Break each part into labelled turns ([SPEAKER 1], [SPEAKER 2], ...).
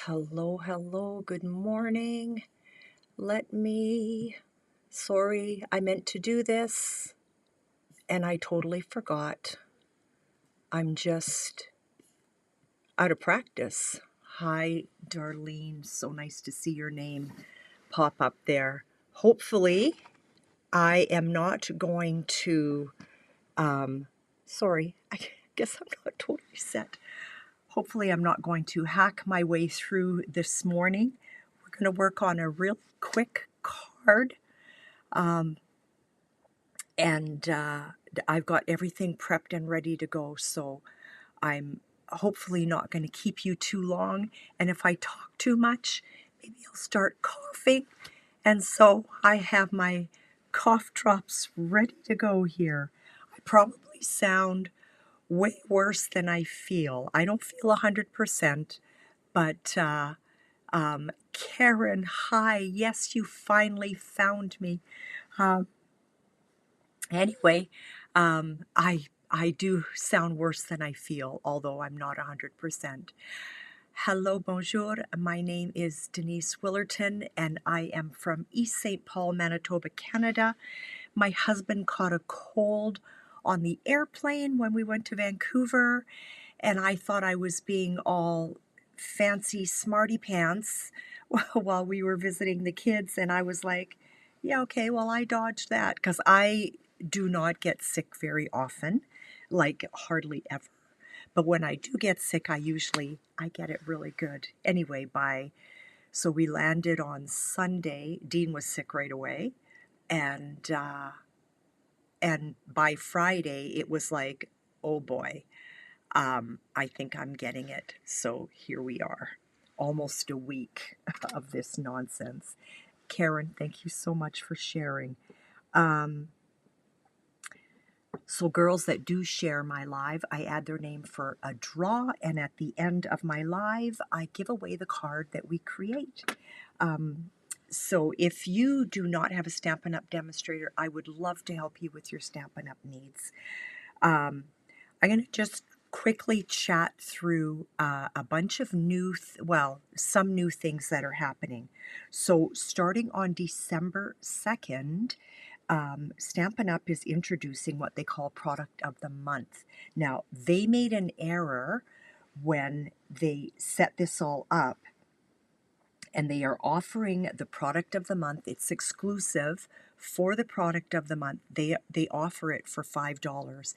[SPEAKER 1] Hello, hello, good morning. Sorry, I meant to do this and I totally forgot. I'm just out of practice. Hi, Darlene. So nice to see your name pop up there. Hopefully, I am not going to, sorry, I guess I'm not totally set. Hopefully, I'm not going to hack my way through this morning. We're going to work on a real quick card. And I've got everything prepped and ready to go, so I'm hopefully not going to keep you too long. And if I talk too much, maybe I'll start coughing. And so I have my cough drops ready to go here. I probably sound way worse than I feel. I don't feel 100%, but Karen, hi. Yes, you finally found me. Anyway, I do sound worse than I feel, although I'm not 100%. Hello, bonjour. My name is Denise Willerton, and I am from East St. Paul, Manitoba, Canada. My husband caught a cold on the airplane when we went to Vancouver, and I thought I was being all fancy smarty pants while we were visiting the kids, and I was like, yeah, okay, well, I dodged that because I do not get sick very often, like hardly ever. But when I do get sick, I get it really good. Anyway, so we landed on Sunday. Dean was sick right away, and by Friday it was like, oh boy, I think I'm getting it. So here we are, almost a week of this nonsense. Karen, thank you so much for sharing. So girls that do share my live, I add their name for a draw, and at the end of my live, I give away the card that we create. So if you do not have a Stampin' Up! Demonstrator, I would love to help you with your Stampin' Up! Needs. I'm going to just quickly chat through a bunch of some new things that are happening. So starting on December 2nd, Stampin' Up! Is introducing what they call Product of the Month. Now, they made an error when they set this all up, and they are offering the Product of the Month. It's exclusive for the Product of the Month. They offer it for $5.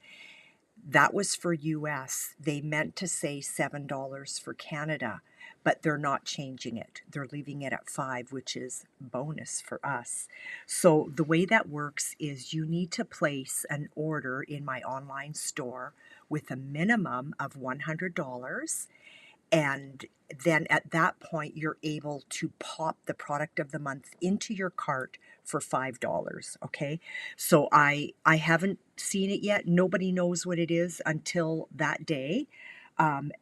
[SPEAKER 1] That was for US. They meant to say $7 for Canada, but they're not changing it. They're leaving it at $5, which is bonus for us. So the way that works is you need to place an order in my online store with a minimum of $100. And then at that point, you're able to pop the Product of the Month into your cart for $5, okay? So I haven't seen it yet. Nobody knows what it is until that day.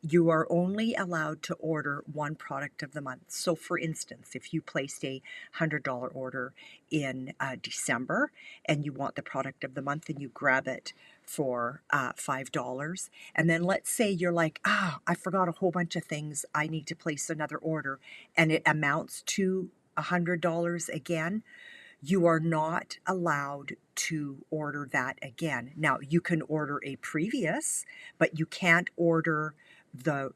[SPEAKER 1] You are only allowed to order one Product of the Month. So for instance, if you placed a $100 order in December and you want the Product of the Month and you grab it for $5, and then let's say you're like, I forgot a whole bunch of things, I need to place another order, and it amounts to $100 again, you are not allowed to order that again. Now, you can order a previous, but you can't order the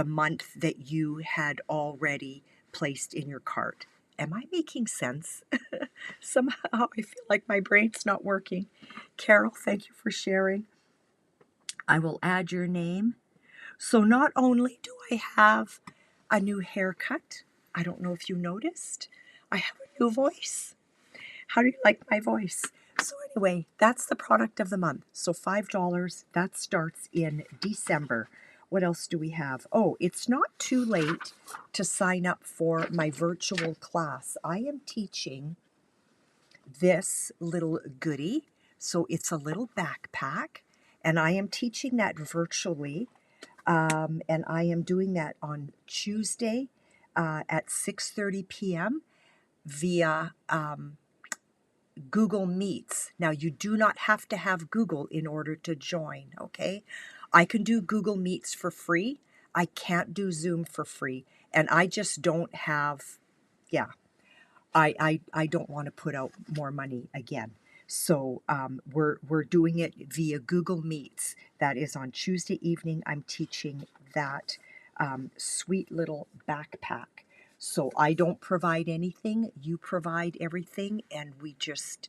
[SPEAKER 1] month that you had already placed in your cart. Am I making sense? Somehow I feel like my brain's not working. Carol, thank you for sharing. I will add your name. So not only do I have a new haircut, I don't know if you noticed, I have a new voice. How do you like my voice? So anyway, that's the Product of the Month. So $5, that starts in December. What else do we have? Oh, it's not too late to sign up for my virtual class. I am teaching this little goodie. So it's a little backpack, and I am teaching that virtually. And I am doing that on Tuesday at 6:30 p.m. via Google Meets. Now, you do not have to have Google in order to join, okay? I can do Google Meets for free. I can't do Zoom for free. And I just don't have, yeah, I don't want to put out more money again. So we're doing it via Google Meets. That is on Tuesday evening. I'm teaching that sweet little backpack. So I don't provide anything. You provide everything, and we just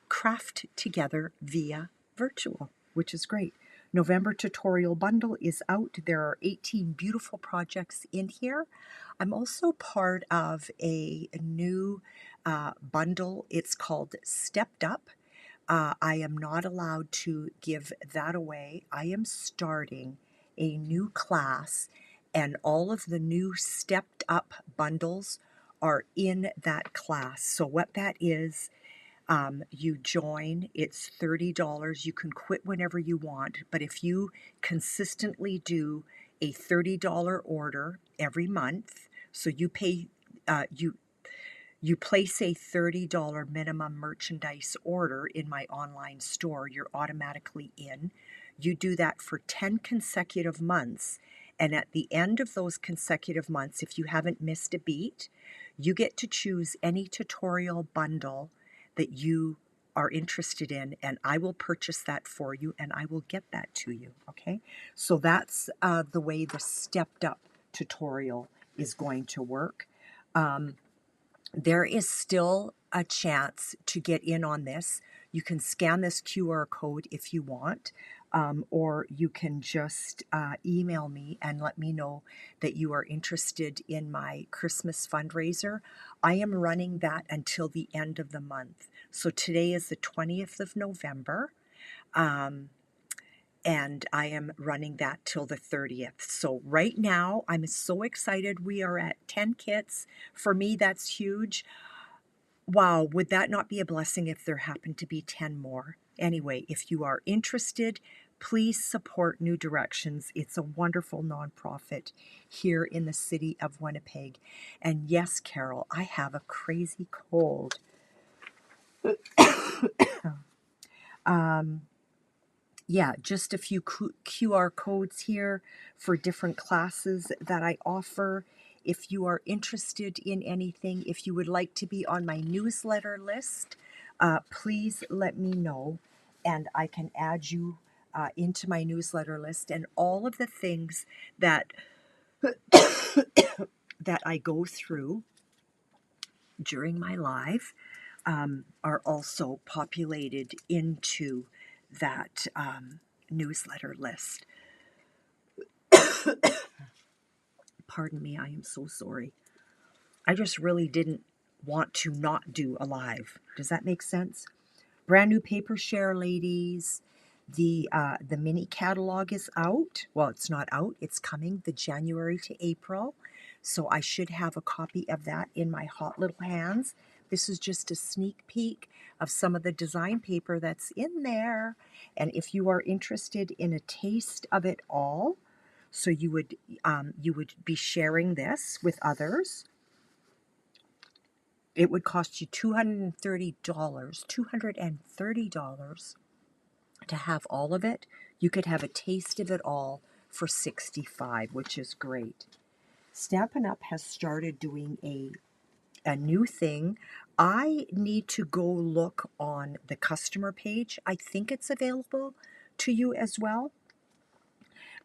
[SPEAKER 1] craft together via virtual, which is great. November tutorial bundle is out. There are 18 beautiful projects in here. I'm also part of a new bundle. It's called Stepped Up. I am not allowed to give that away. I am starting a new class, and all of the new Stepped Up bundles are in that class. So what that is, you join, it's $30. You can quit whenever you want, but if you consistently do a $30 order every month, so you pay, you place a $30 minimum merchandise order in my online store, you're automatically in. You do that for 10 consecutive months, and at the end of those consecutive months, if you haven't missed a beat, you get to choose any tutorial bundle that you are interested in, and I will purchase that for you, and I will get that to you, okay? So that's the way the stepped up tutorial is going to work. There is still a chance to get in on this. You can scan this QR code if you want, or you can just email me and let me know that you are interested in my Christmas fundraiser. I am running that until the end of the month. So today is the 20th of November. And I am running that till the 30th. So right now, I'm so excited. We are at 10 kits. For me, that's huge. Wow, would that not be a blessing if there happened to be 10 more? Anyway, if you are interested, please support New Directions. It's a wonderful nonprofit here in the city of Winnipeg. And yes, Carol, I have a crazy cold. Yeah, just a few QR codes here for different classes that I offer. If you are interested in anything, if you would like to be on my newsletter list, please let me know and I can add you into my newsletter list. And all of the things that that I go through during my live are also populated into that newsletter list. Pardon me, I am so sorry. I just really didn't want to not do a live. Does that make sense? Brand new paper share, ladies. The mini catalog is out. Well, it's not out. It's coming the January to April. So I should have a copy of that in my hot little hands. This is just a sneak peek of some of the design paper that's in there. And if you are interested in a taste of it all, so you would be sharing this with others, it would cost you $230 to have all of it. You could have a taste of it all for $65, which is great. Stampin' Up has started doing a new thing. I need to go look on the customer page. I think it's available to you as well.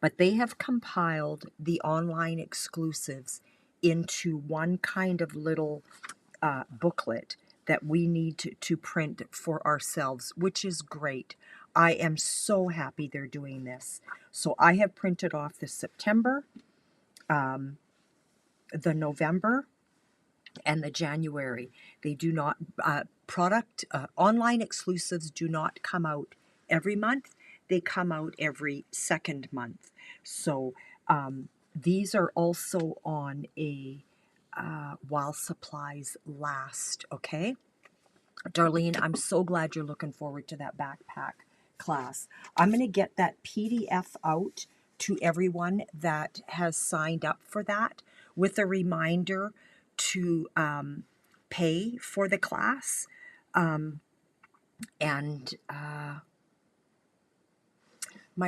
[SPEAKER 1] But they have compiled the online exclusives into one kind of little booklet that we need to print for ourselves, which is great. I am so happy they're doing this. So I have printed off the September, the November, and the January. They do not, online exclusives do not come out every month. They come out every second month. So these are also on a while supplies last, okay? Darlene, I'm so glad you're looking forward to that backpack class. I'm going to get that PDF out to everyone that has signed up for that with a reminder to pay for the class. My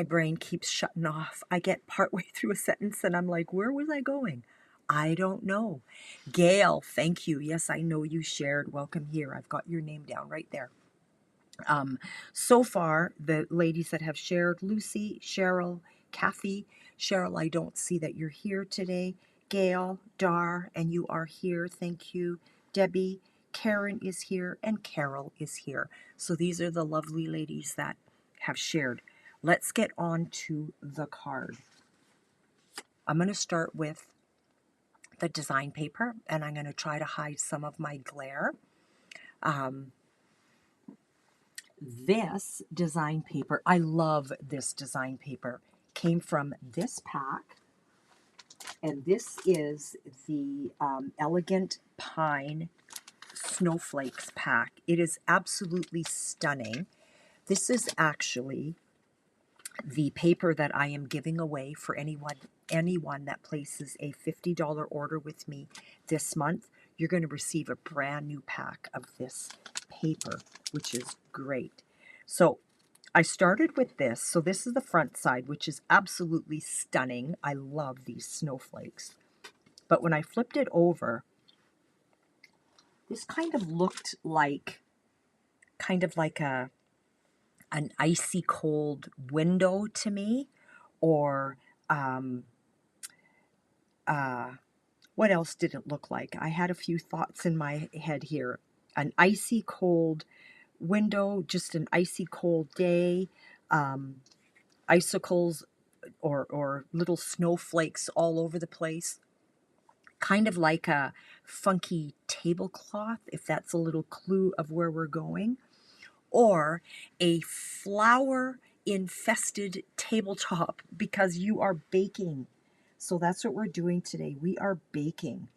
[SPEAKER 1] brain keeps shutting off. I get partway through a sentence and I'm like, where was I going? I don't know. Gail, thank you. Yes, I know you shared. Welcome here. I've got your name down right there. So far, the ladies that have shared, Lucy, Cheryl, Kathy. Cheryl, I don't see that you're here today. Gail, Dar, and you are here. Thank you. Debbie, Karen is here, and Carol is here. So these are the lovely ladies that have shared. Let's get on to the card. I'm going to start with the design paper, and I'm going to try to hide some of my glare. This design paper, I love this design paper, came from this pack, and this is the Elegant Pine Snowflakes pack. It is absolutely stunning. This is actually the paper that I am giving away for anyone that places a $50 order with me this month. You're going to receive a brand new pack of this paper, which is great. So I started with this. So this is the front side, which is absolutely stunning. I love these snowflakes. But when I flipped it over, this kind of looked like an icy cold window to me, or what else did it look like? I had a few thoughts in my head here. An icy cold window, just an icy cold day, icicles or little snowflakes all over the place. Kind of like a funky tablecloth, if that's a little clue of where we're going. Or a flower-infested tabletop because you are baking. So that's what we're doing today. We are baking.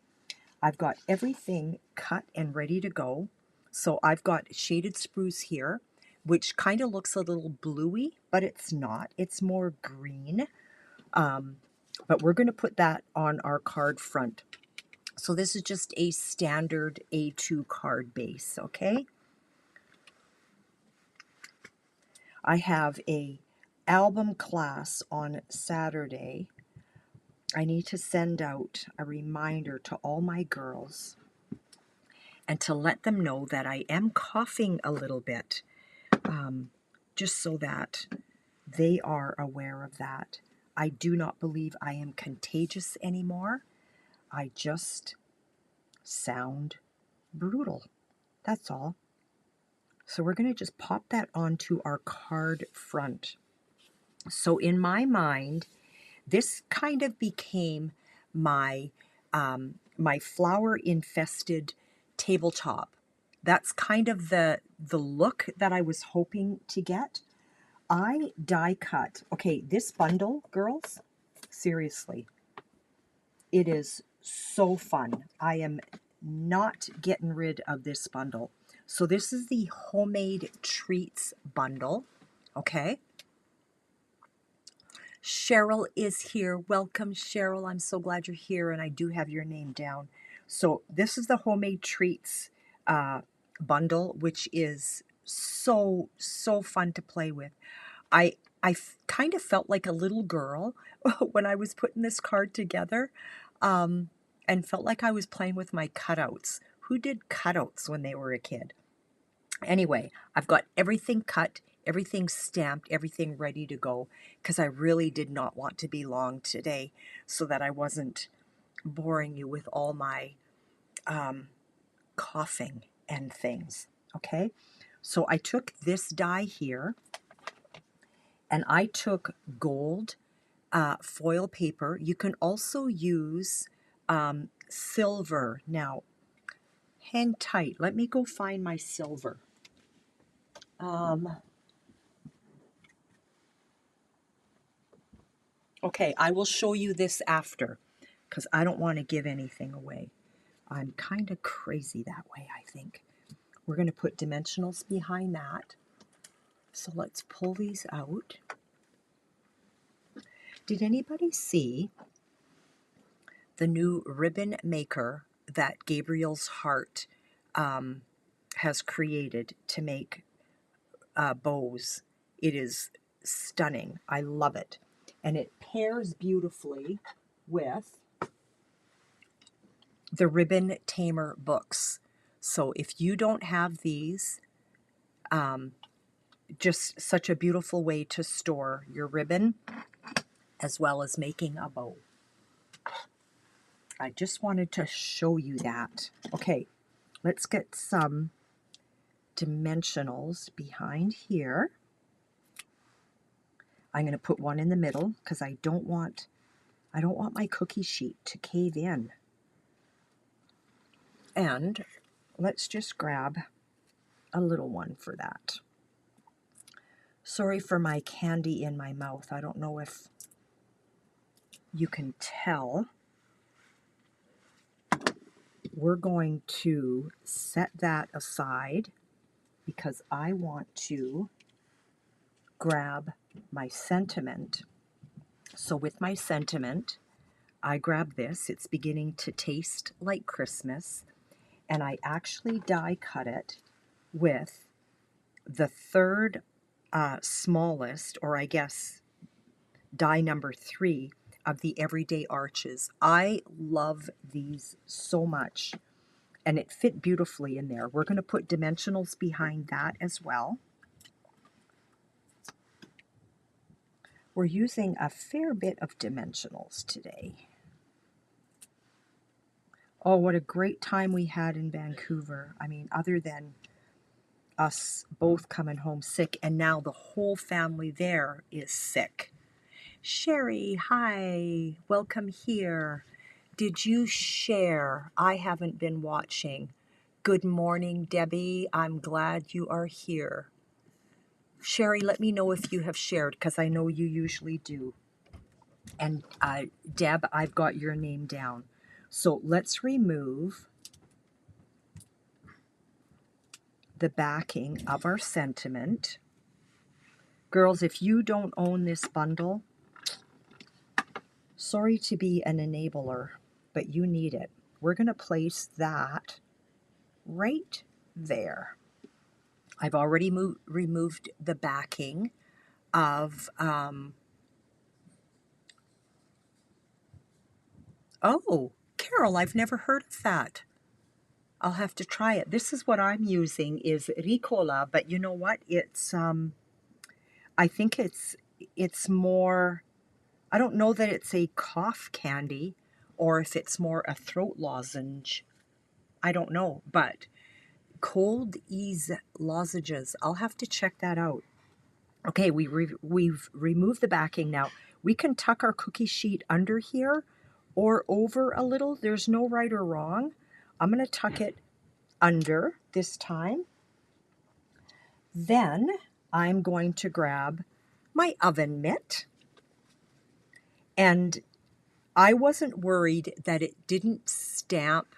[SPEAKER 1] I've got everything cut and ready to go. So I've got shaded spruce here, which kind of looks a little bluey, but it's not. It's more green. But we're going to put that on our card front. So this is just a standard A2 card base, okay? I have a album class on Saturday. I need to send out a reminder to all my girls and to let them know that I am coughing a little bit, just so that they are aware of that. I do not believe I am contagious anymore. I just sound brutal. That's all. So we're going to just pop that onto our card front. So in my mind, this kind of became my my flower-infested tabletop. That's kind of the look that I was hoping to get. I die cut. Okay, this bundle, girls, seriously, it is so fun. I am not getting rid of this bundle. So this is the Homemade Treats bundle, okay? Cheryl is here. Welcome, Cheryl. I'm so glad you're here, and I do have your name down. So this is the Homemade Treats bundle, which is so fun to play with. I kind of felt like a little girl when I was putting this card together, and felt like I was playing with my cutouts. Who did cutouts when they were a kid? Anyway, I've got everything cut, everything stamped, everything ready to go, because I really did not want to be long today, so that I wasn't boring you with all my coughing and things. Okay, so I took this die here, and I took gold foil paper. You can also use silver. Now, hang tight. Let me go find my silver. Okay, I will show you this after, because I don't want to give anything away. I'm kind of crazy that way, I think. We're going to put dimensionals behind that. So let's pull these out. Did anybody see the new ribbon maker that Gabriel's Heart has created to make bows? It is stunning. I love it. And it pairs beautifully with the Ribbon Tamer books. So if you don't have these, just such a beautiful way to store your ribbon as well as making a bow. I just wanted to show you that. Okay, let's get some dimensionals behind here. I'm going to put one in the middle because I don't want my cookie sheet to cave in. And let's just grab a little one for that. Sorry for my candy in my mouth. I don't know if you can tell. We're going to set that aside because I want to grab my sentiment. So with my sentiment, I grab this. It's beginning to taste like Christmas. And I actually die cut it with the third smallest, or I guess die number 3 of the Everyday Arches. I love these so much, and it fit beautifully in there. We're going to put dimensionals behind that as well. We're using a fair bit of dimensionals today. Oh, what a great time we had in Vancouver. I mean, other than us both coming home sick, and now the whole family there is sick. Sherry, hi, welcome here. Did you share? I haven't been watching. Good morning, Debbie. I'm glad you are here. Sherry, let me know if you have shared, because I know you usually do. And Deb, I've got your name down. So let's remove the backing of our sentiment. Girls, if you don't own this bundle, sorry to be an enabler, but you need it. We're going to place that right there. I've already removed the backing of, oh, Carol, I've never heard of that. I'll have to try it. This is what I'm using is Ricola, but you know what? It's, I think it's more, I don't know that it's a cough candy or if it's more a throat lozenge. I don't know, but cold ease lozenges. I'll have to check that out. Okay, we've removed the backing now. We can tuck our cookie sheet under here or over a little. There's no right or wrong. I'm going to tuck it under this time. Then I'm going to grab my oven mitt. And I wasn't worried that it didn't stamp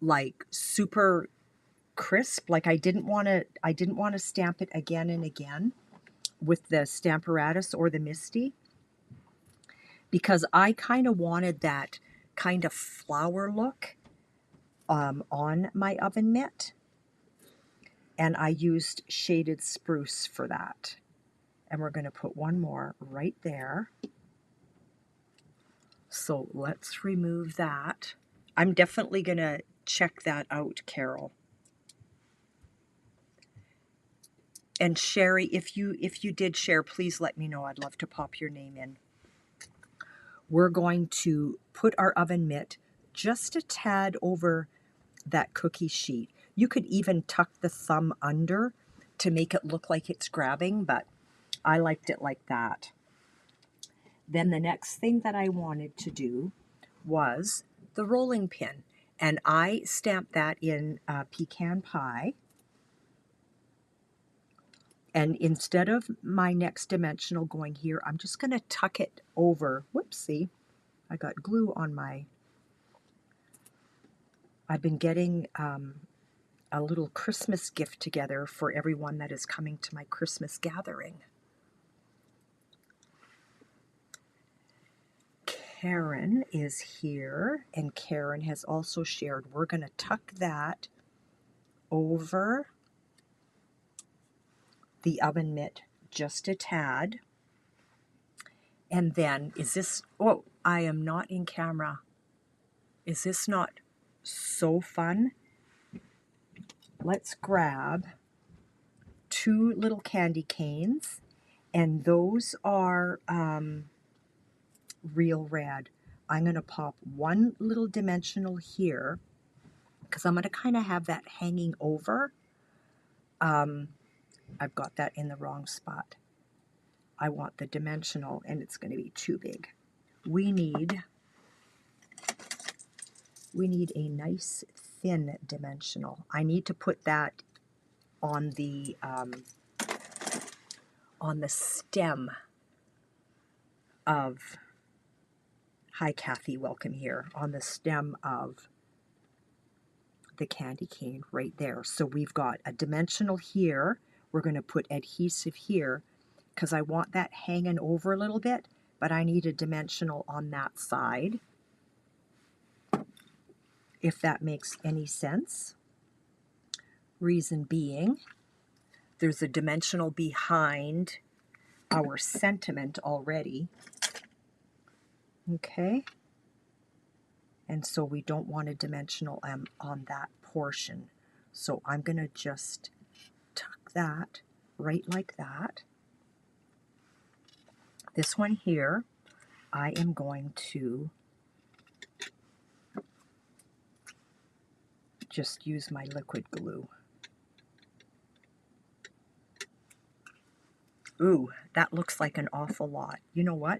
[SPEAKER 1] like super crisp. Like I didn't want to stamp it again and again with the Stamparatus or the Misty, because I kind of wanted that kind of flower look on my oven mitt, and I used shaded spruce for that. And we're going to put one more right there. So let's remove that. I'm definitely going to check that out, Carol. And Sherry, if you did share, please let me know. I'd love to pop your name in. We're going to put our oven mitt just a tad over that cookie sheet. You could even tuck the thumb under to make it look like it's grabbing, but I liked it like that. Then the next thing that I wanted to do was the rolling pin, and I stamped that in pecan pie. And instead of my next dimensional going here, I'm just going to tuck it over. Whoopsie, I got glue on my... I've been getting a little Christmas gift together for everyone that is coming to my Christmas gathering. Karen is here, and Karen has also shared. We're going to tuck that over the oven mitt just a tad. And then, is this, oh, I am not in camera. Is this not, so fun. Let's grab 2 little candy canes, and those are real red. I'm going to pop 1 little dimensional here because I'm going to kind of have that hanging over. I've got that in the wrong spot. I want the dimensional, and it's going to be too big. We need a nice thin dimensional. I need to put that on the stem of, hi Kathy, welcome here, on the stem of the candy cane right there. So we've got a dimensional here. We're going to put adhesive here because I want that hanging over a little bit, but I need a dimensional on that side, if that makes any sense. Reason being, there's a dimensional behind our sentiment already. Okay. And so we don't want a dimensional on that portion. So I'm going to just tuck that right like that. This one here, I am going to just use my liquid glue. Ooh, that looks like an awful lot. You know what?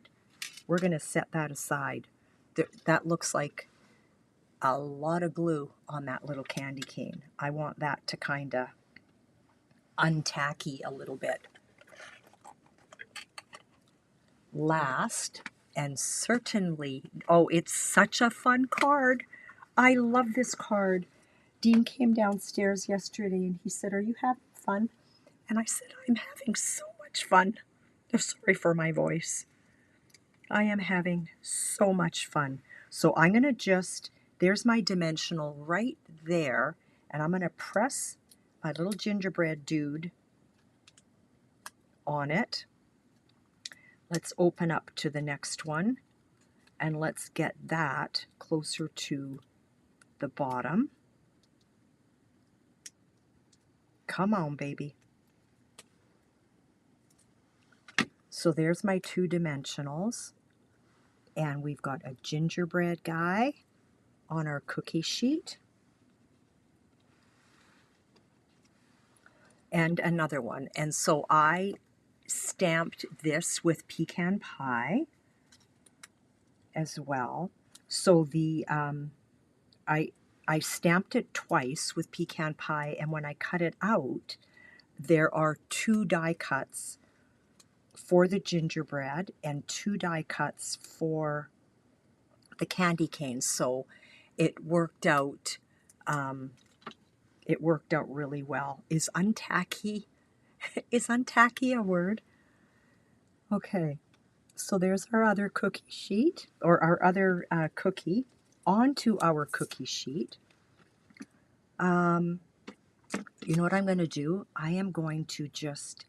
[SPEAKER 1] We're going to set that aside. That looks like a lot of glue on that little candy cane. I want that to kind of untacky a little bit. Last, and certainly, oh, it's such a fun card. I love this card. Dean came downstairs yesterday and he said, "Are you having fun?" And I said, "I'm having so much fun." I'm sorry for my voice. I am having so much fun. So I'm going to just, there's my dimensional right there, and I'm going to press my little gingerbread dude on it. Let's open up to the next one, and let's get that closer to the bottom. Come on, baby. So there's my 2 dimensionals, and we've got a gingerbread guy on our cookie sheet, and another one. And so I stamped this with pecan pie as well. So the I stamped it twice with pecan pie, and when I cut it out, there are 2 die cuts for the gingerbread and 2 die cuts for the candy cane. So it worked out. It worked out really well. Is untacky a word? Okay. So there's our other cookie sheet, or our other cookie onto our cookie sheet. You know what I'm going to do? I am going to just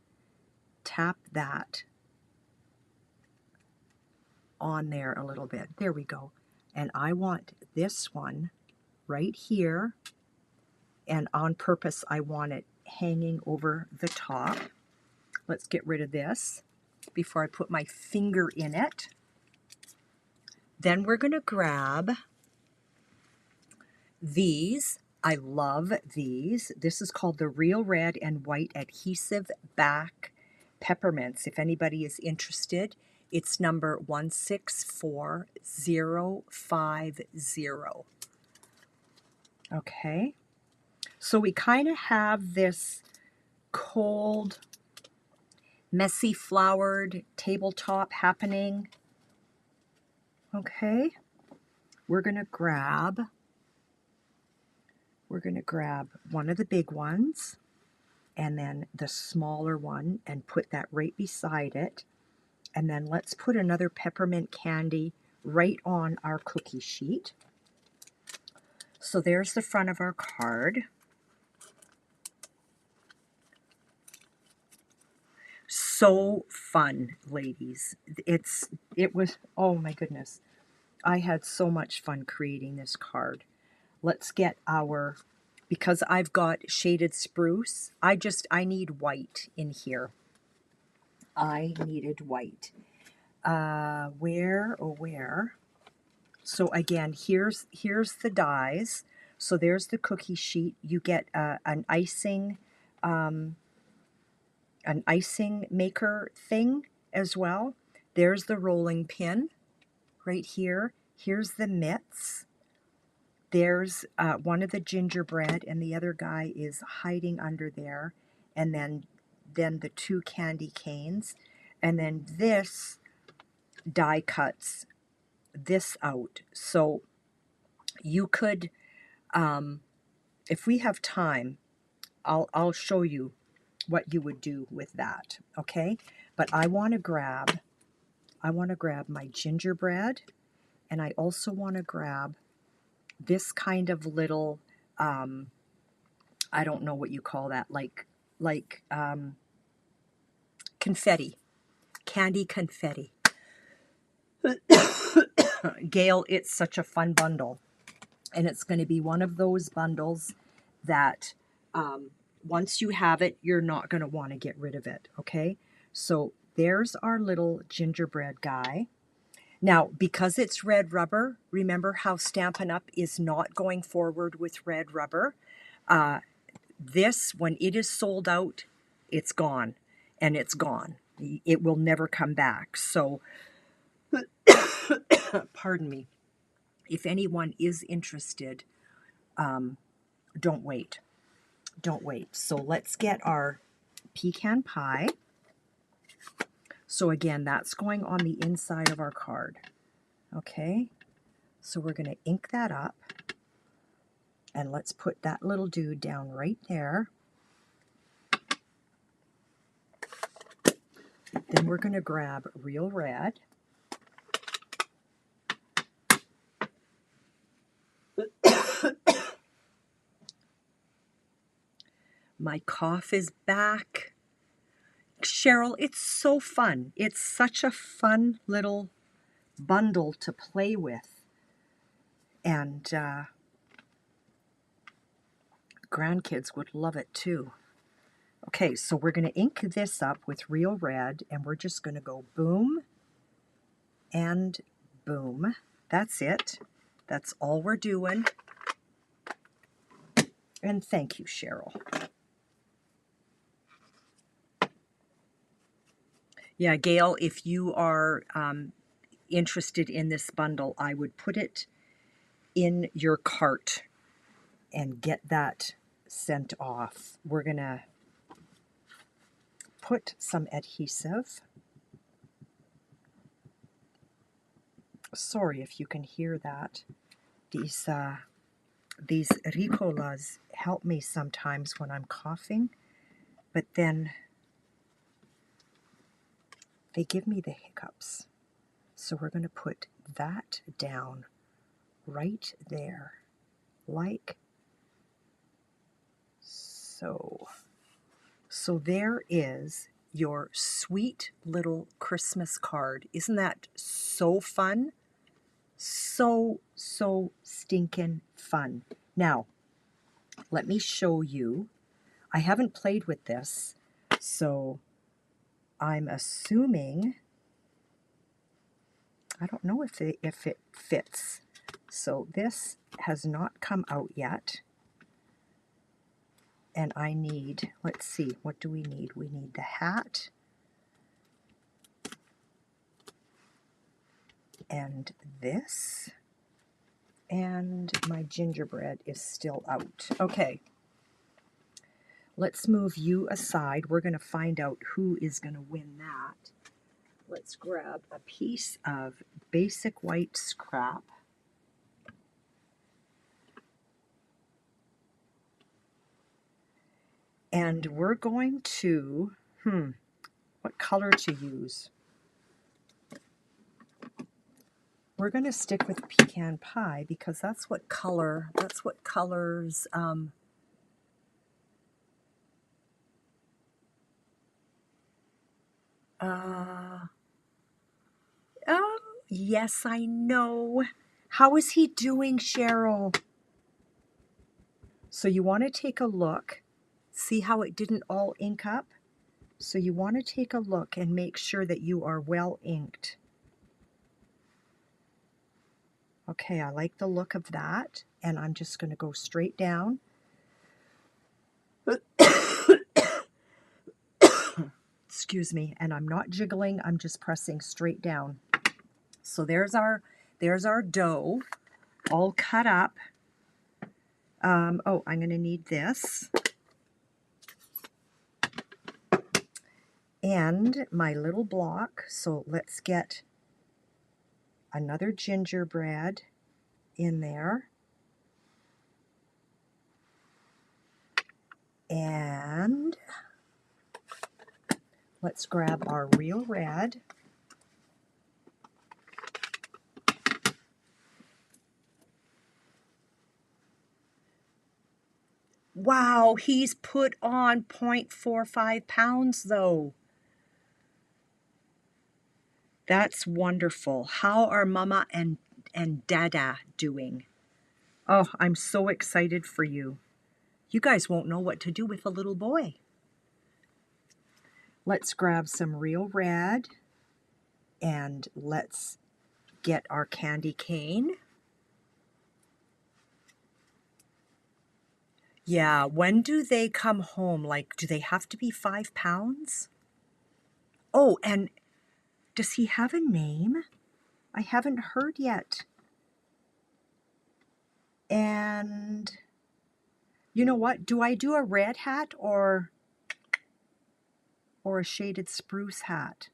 [SPEAKER 1] tap that on there a little bit. There we go. And I want this one right here, and on purpose I want it hanging over the top. Let's get rid of this before I put my finger in it. Then we're going to grab these. I love these. This is called the Real Red and White Adhesive Back Peppermints. If anybody is interested, it's number 164050. Okay. So we kind of have this cold, messy flowered tabletop happening. Okay. We're going to grab one of the big ones and then the smaller one and put that right beside it. And then let's put another peppermint candy right on our cookie sheet. So there's the front of our card. So fun, ladies. It was, oh my goodness. I had so much fun creating this card. let's get our, because I've got shaded spruce, I need white in here. I needed white. Where? So again, here's the dies. So there's the cookie sheet. You get an icing maker thing as well. There's the rolling pin right here. Here's the mitts. There's one of the gingerbread, and the other guy is hiding under there. And then the 2 candy canes. And then this die cuts this out. So you could, if we have time, I'll show you what you would do with that, okay? But I want to grab my gingerbread, and I also want to grab this kind of little, I don't know what you call that, like confetti, candy confetti. Gail, it's such a fun bundle, and it's going to be one of those bundles that once you have it, you're not going to want to get rid of it, okay? So there's our little gingerbread guy. Now, because it's red rubber, remember how Stampin' Up! Is not going forward with red rubber. This, when it is sold out, it's gone, and it's gone. It will never come back. So, pardon me. If anyone is interested, don't wait. Don't wait. So let's get our pecan pie. So again, that's going on the inside of our card. Okay, so we're going to ink that up. And let's put that little dude down right there. Then we're going to grab Real Red. My cough is back. Cheryl, it's so fun. It's such a fun little bundle to play with. And grandkids would love it too. Okay, so we're going to ink this up with Real Red, and we're just going to go boom and boom. That's it. That's all we're doing. And thank you, Cheryl. Yeah, Gail, if you are interested in this bundle, I would put it in your cart and get that sent off. We're going to put some adhesive. Sorry if you can hear that. These Ricolas help me sometimes when I'm coughing, but then they give me the hiccups. So we're going to put that down right there, like so. So there is your sweet little Christmas card. Isn't that so fun? So stinking fun. Now, let me show you. I haven't played with this, so I'm assuming, I don't know if it fits. So this has not come out yet. And I need, let's see, what do we need? We need the hat. And this. And my gingerbread is still out. Okay. Let's move you aside. We're going to find out who is going to win that. Let's grab a piece of basic white scrap. And we're going to, what color to use? We're going to stick with pecan pie because that's what colors, oh, yes, I know. How is he doing, Cheryl? So you want to take a look. See how it didn't all ink up? So you want to take a look and make sure that you are well inked. Okay, I like the look of that, and I'm just going to go straight down. Excuse me, and I'm not jiggling, I'm just pressing straight down. So there's our dough all cut up. Oh, I'm going to need this. And my little block. So let's get another gingerbread in there. And let's grab our real red. Wow, he's put on 0.45 pounds though. That's wonderful. How are Mama and Dada doing? Oh, I'm so excited for you. You guys won't know what to do with a little boy. Let's grab some real red and let's get our candy cane. Yeah, when do they come home? Like, do they have to be 5 pounds? Oh, and does he have a name? I haven't heard yet. And you know what? Do I do a red hat or a shaded spruce hat?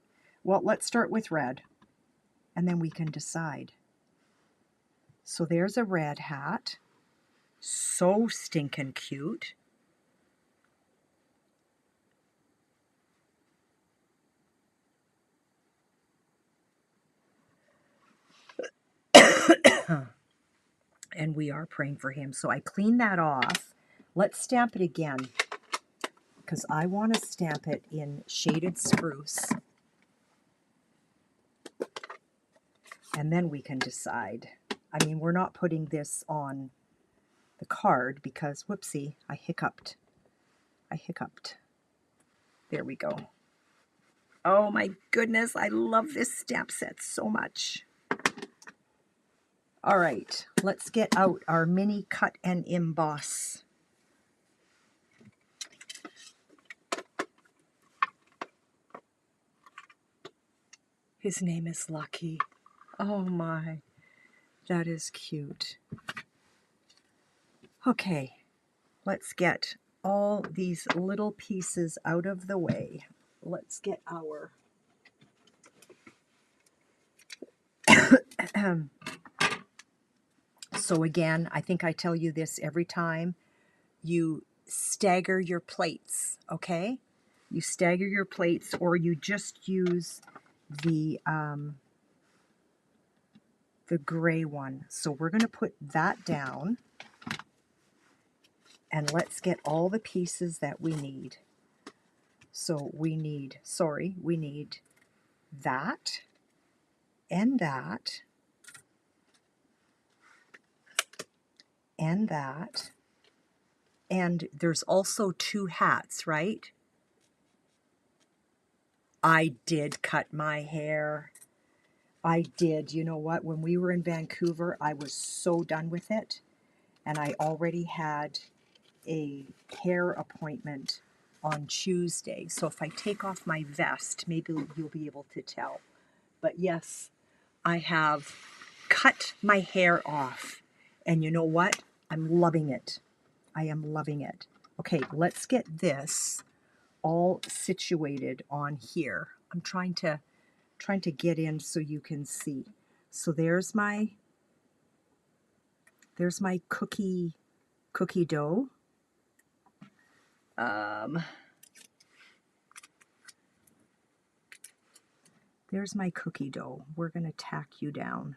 [SPEAKER 1] Well, let's start with red, and then we can decide. So there's a red hat. So stinking cute. And we are praying for him. So I clean that off. Let's stamp it again, because I want to stamp it in shaded spruce. And then we can decide. I mean, we're not putting this on the card because, whoopsie, I hiccuped. There we go. Oh my goodness, I love this stamp set so much. All right, let's get out our mini cut and emboss. His name is Lucky. Oh my, that is cute. Okay, let's get all these little pieces out of the way. Let's get our so again, I think I tell you this every time, you stagger your plates, okay? You stagger your plates, or you just use the gray one. So we're going to put that down, and let's get all the pieces that we need. So we need that, and that, and that, and there's also 2 hats, right? I did cut my hair. I did. You know what? When we were in Vancouver, I was so done with it, and I already had a hair appointment on Tuesday. So if I take off my vest, maybe you'll be able to tell. But yes, I have cut my hair off, and you know what? I'm loving it. I am loving it. Okay, let's get this all situated on here. I'm trying to get in so you can see. So there's my cookie dough. There's my cookie dough. We're going to tack you down.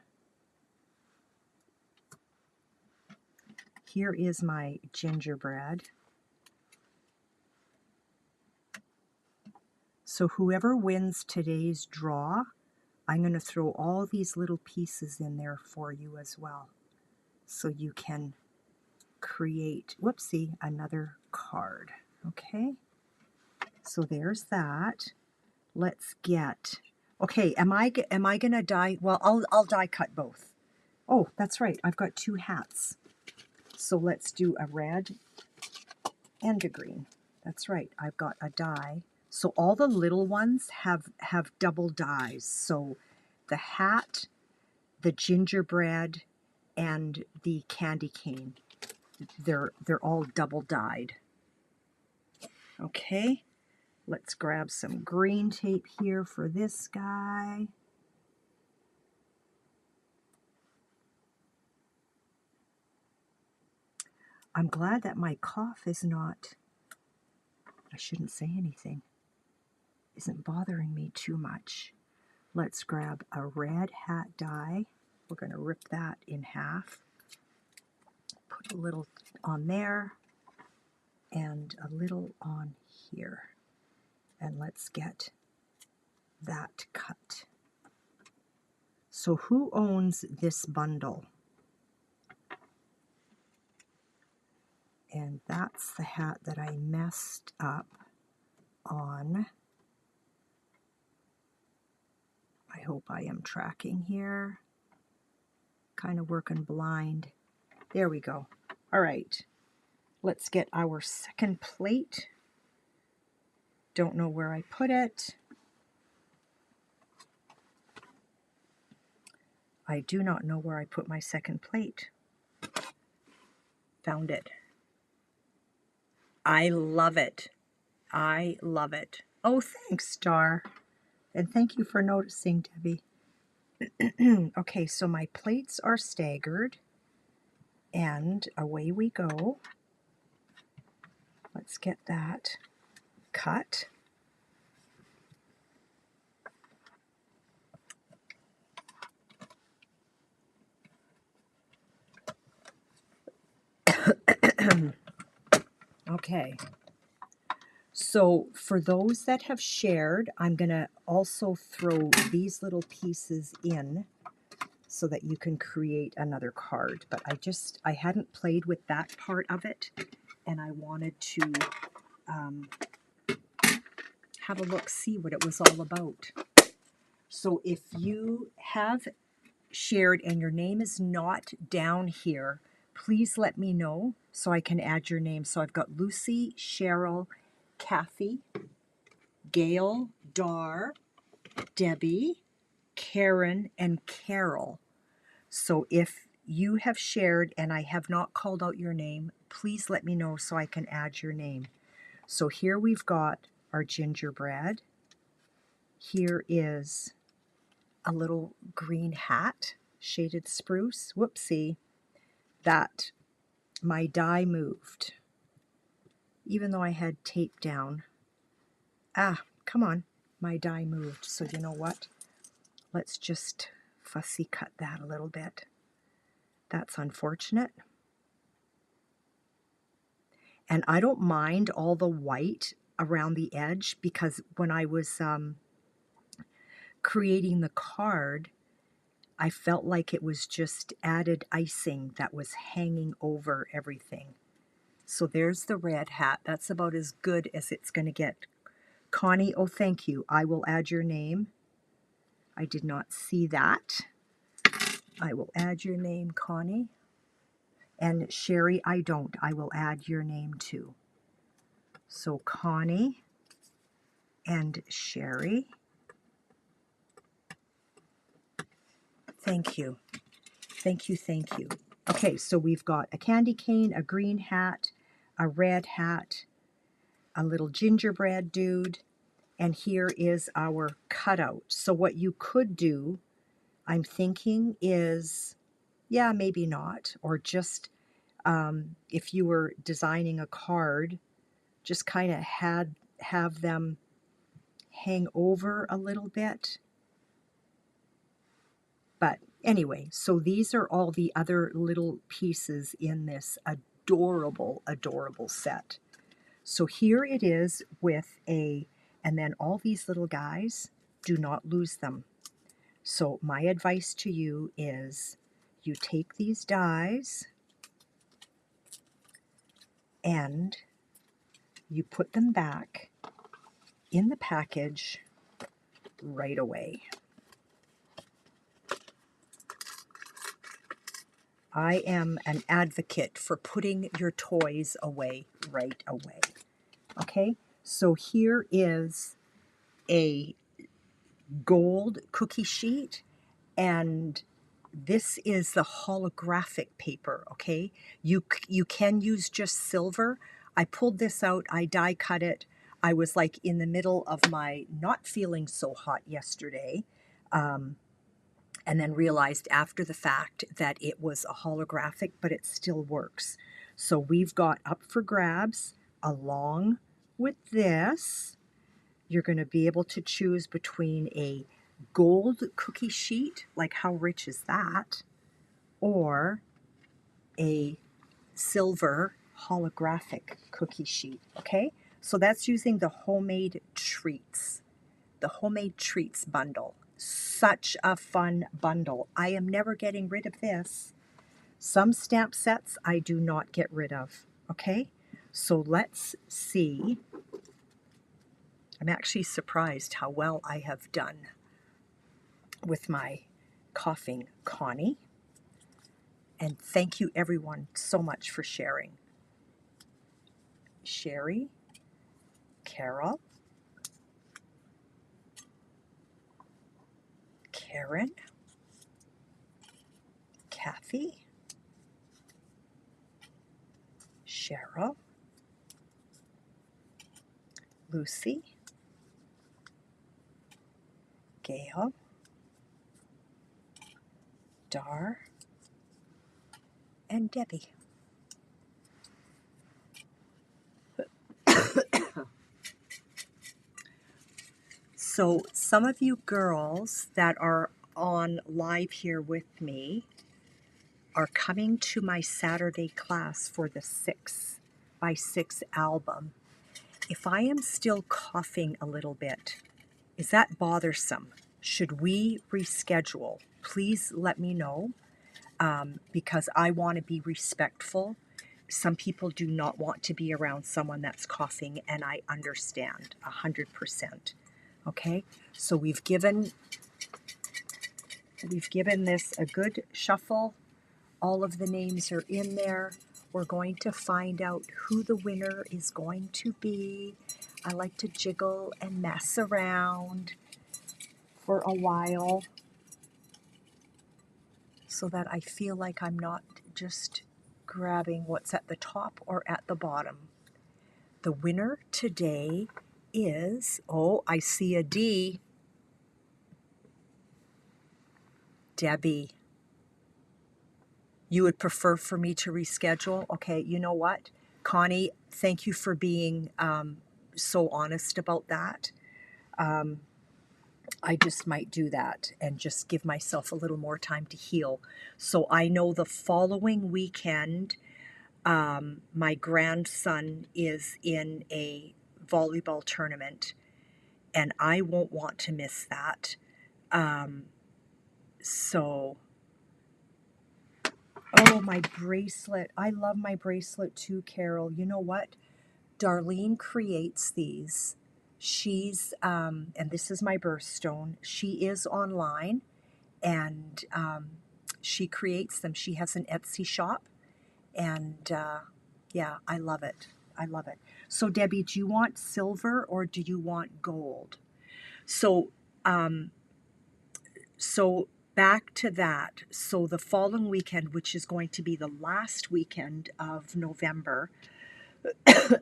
[SPEAKER 1] Here is my gingerbread. So whoever wins today's draw, I'm going to throw all these little pieces in there for you as well. So you can create, whoopsie, another card. Okay, so there's that. Let's get, okay, am I gonna die? Well, I'll die cut both. Oh, that's right, I've got two hats. So let's do a red and a green. That's right, I've got a die. So all the little ones have double dies. So the hat, the gingerbread, and the candy cane, they're all double dyed. Okay, let's grab some green tape here for this guy. I'm glad that my cough is not, I shouldn't say anything, isn't bothering me too much. Let's grab a red hat die. We're going to rip that in half. Put a little on there and a little on here. And let's get that cut. So who owns this bundle? And that's the hat that I messed up on. I hope I am tracking here. Kind of working blind. There we go. All right, let's get our second plate. Don't know where I put it. I do not know where I put my second plate. Found it. I love it. I love it. Oh, thanks, Star. And thank you for noticing, Debbie. Okay, so my plates are staggered. And away we go. Let's get that cut. Okay. So for those that have shared, I'm going to also throw these little pieces in so that you can create another card. But I hadn't played with that part of it, and I wanted to have a look, see what it was all about. So if you have shared and your name is not down here, please let me know so I can add your name. So I've got Lucy, Cheryl, Kathy, Gail, Dar, Debbie, Karen, and Carol. So if you have shared and I have not called out your name, please let me know so I can add your name. So here we've got our gingerbread. Here is a little green hat, shaded spruce. Whoopsie, that my die moved, even though I had tape down. Ah, come on, my die moved. So you know what? Let's just fussy cut that a little bit. That's unfortunate. And I don't mind all the white around the edge because when I was creating the card, I felt like it was just added icing that was hanging over everything. So there's the red hat. That's about as good as it's going to get. Connie, oh, thank you. I will add your name. I did not see that. I will add your name, Connie. And Sherry, I don't. I will add your name too. So Connie and Sherry. Thank you. Thank you, thank you. Okay, so we've got a candy cane, a green hat, a red hat, a little gingerbread dude, and here is our cutout. So what you could do, I'm thinking, is, yeah, maybe not, or just if you were designing a card, just kind of have them hang over a little bit. But anyway, so these are all the other little pieces in this adorable, adorable set. So here it is with and then all these little guys, do not lose them. So my advice to you is you take these dies and you put them back in the package right away. I am an advocate for putting your toys away right away. Okay, so here is a gold cookie sheet, and this is the holographic paper. Okay, you can use just silver. I pulled this out, I die cut it. I was like in the middle of my not feeling so hot yesterday, and then realized after the fact that it was a holographic, but it still works. So we've got up for grabs along with this. You're going to be able to choose between a gold cookie sheet, like how rich is that, or a silver holographic cookie sheet, okay? So that's using the Homemade Treats bundle. Such a fun bundle. I am never getting rid of this. Some stamp sets I do not get rid of, okay? So let's see. I'm actually surprised how well I have done with my coughing Connie. And thank you everyone so much for sharing. Sherry, Carol, Karen, Kathy, Cheryl, Lucy, Gail, Dar, and Debbie. So some of you girls that are on live here with me are coming to my Saturday class for the 6x6 album. If I am still coughing a little bit, is that bothersome? Should we reschedule? Please let me know, because I want to be respectful. Some people do not want to be around someone that's coughing, and I understand 100%. Okay, so we've given this a good shuffle. All of the names are in there. We're going to find out who the winner is going to be. I like to jiggle and mess around for a while so that I feel like I'm not just grabbing what's at the top or at the bottom. The winner today is, oh, I see a D. Debbie. You would prefer for me to reschedule? Okay, you know what? Connie, thank you for being so honest about that. I just might do that and just give myself a little more time to heal. So I know the following weekend, my grandson is in a volleyball tournament, and I won't want to miss that. So, oh, my bracelet. I love my bracelet too, Carol. You know what? Darlene creates these. She's, and this is my birthstone. She is online, and she creates them. She has an Etsy shop, and yeah, I love it. I love it. So, Debbie, do you want silver or do you want gold? So, back to that. So the following weekend, which is going to be the last weekend of November,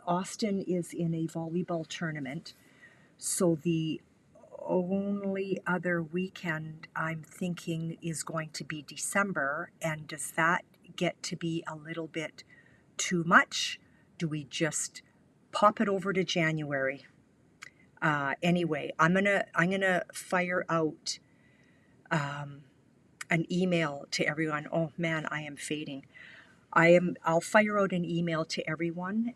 [SPEAKER 1] Austin is in a volleyball tournament. So the only other weekend I'm thinking is going to be December. And does that get to be a little bit too much? Do we just pop it over to January? Anyway, I'm gonna fire out an email to everyone. Oh man, I am fading. I'll fire out an email to everyone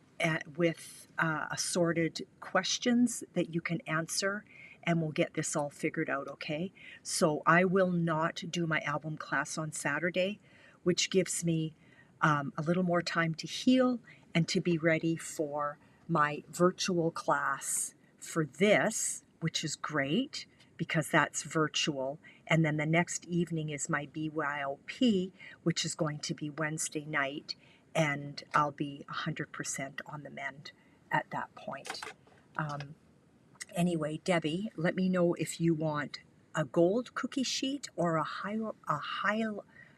[SPEAKER 1] with assorted questions that you can answer, and we'll get this all figured out, okay? So I will not do my album class on Saturday, which gives me a little more time to heal and to be ready for my virtual class for this, which is great because that's virtual. And then the next evening is my BYOP, which is going to be Wednesday night, and I'll be 100% on the mend at that point. Anyway, Debbie, let me know if you want a gold cookie sheet or a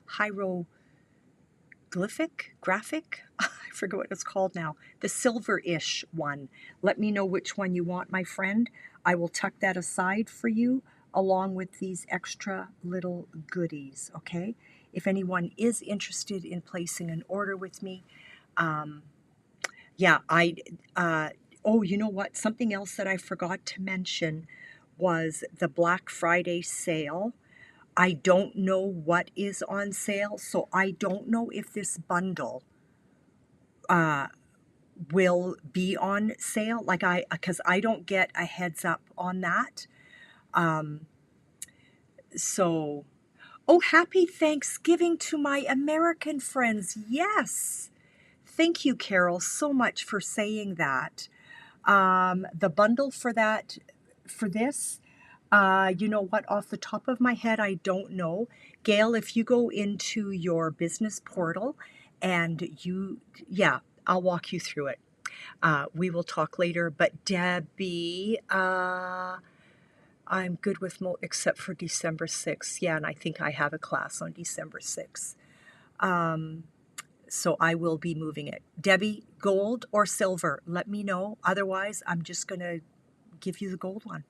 [SPEAKER 1] hieroglyphic graphic. I forget what it's called now. The silver-ish one. Let me know which one you want, my friend. I will tuck that aside for you along with these extra little goodies, okay? If anyone is interested in placing an order with me, oh, you know what? Something else that I forgot to mention was the Black Friday sale. I don't know what is on sale, so I don't know if this bundle will be on sale. Because I don't get a heads up on that. Oh, happy Thanksgiving to my American friends. Yes. Thank you, Carol, so much for saying that. The bundle for this, you know what, off the top of my head, I don't know. Gail, if you go into your business portal and I'll walk you through it. We will talk later, but Debbie, I'm good with except for December 6th. Yeah, and I think I have a class on December 6th. So I will be moving it. Debbie, gold or silver? Let me know. Otherwise, I'm just going to give you the gold one.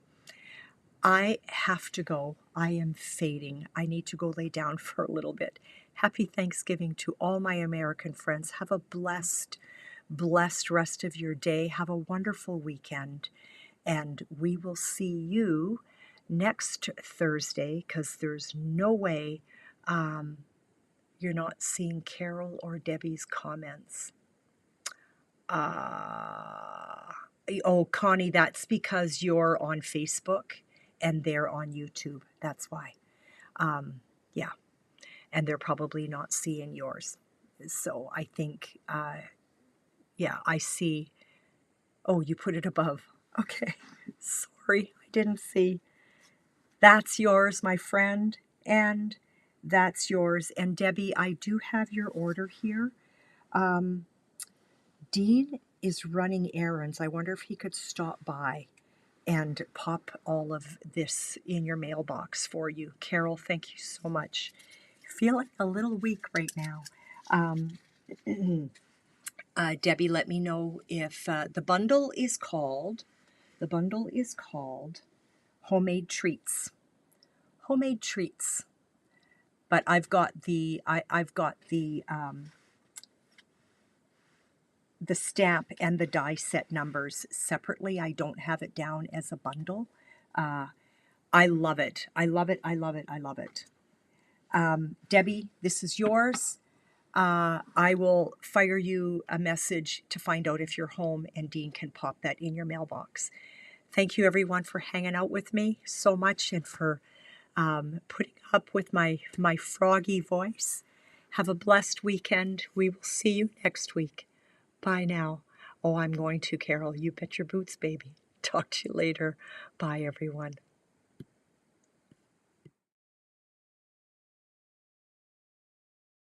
[SPEAKER 1] I have to go. I am fading. I need to go lay down for a little bit. Happy Thanksgiving to all my American friends. Have a blessed rest of your day. Have a wonderful weekend. And we will see you next Thursday, because there's no way you're not seeing Carol or Debbie's comments. Oh, Connie, that's because you're on Facebook and they're on YouTube. That's why. Yeah. And they're probably not seeing yours. So I think, I see. Oh, you put it above. Okay. Sorry, I didn't see. That's yours, my friend. And that's yours. And Debbie, I do have your order here. Dean is running errands. I wonder if he could stop by and pop all of this in your mailbox for you. Carol, thank you so much. Feeling a little weak right now. Debbie, let me know if the bundle is called Homemade Treats. Homemade Treats. But I've got the stamp and the die set numbers separately. I don't have it down as a bundle. I love it. I love it. I love it. I love it. Debbie, this is yours. I will fire you a message to find out if you're home, and Dean can pop that in your mailbox. Thank you, everyone, for hanging out with me so much and for putting up with my froggy voice. Have a blessed weekend. We will see you next week. Bye now. Oh, I'm going to, Carol. You bet your boots, baby. Talk to you later. Bye, everyone.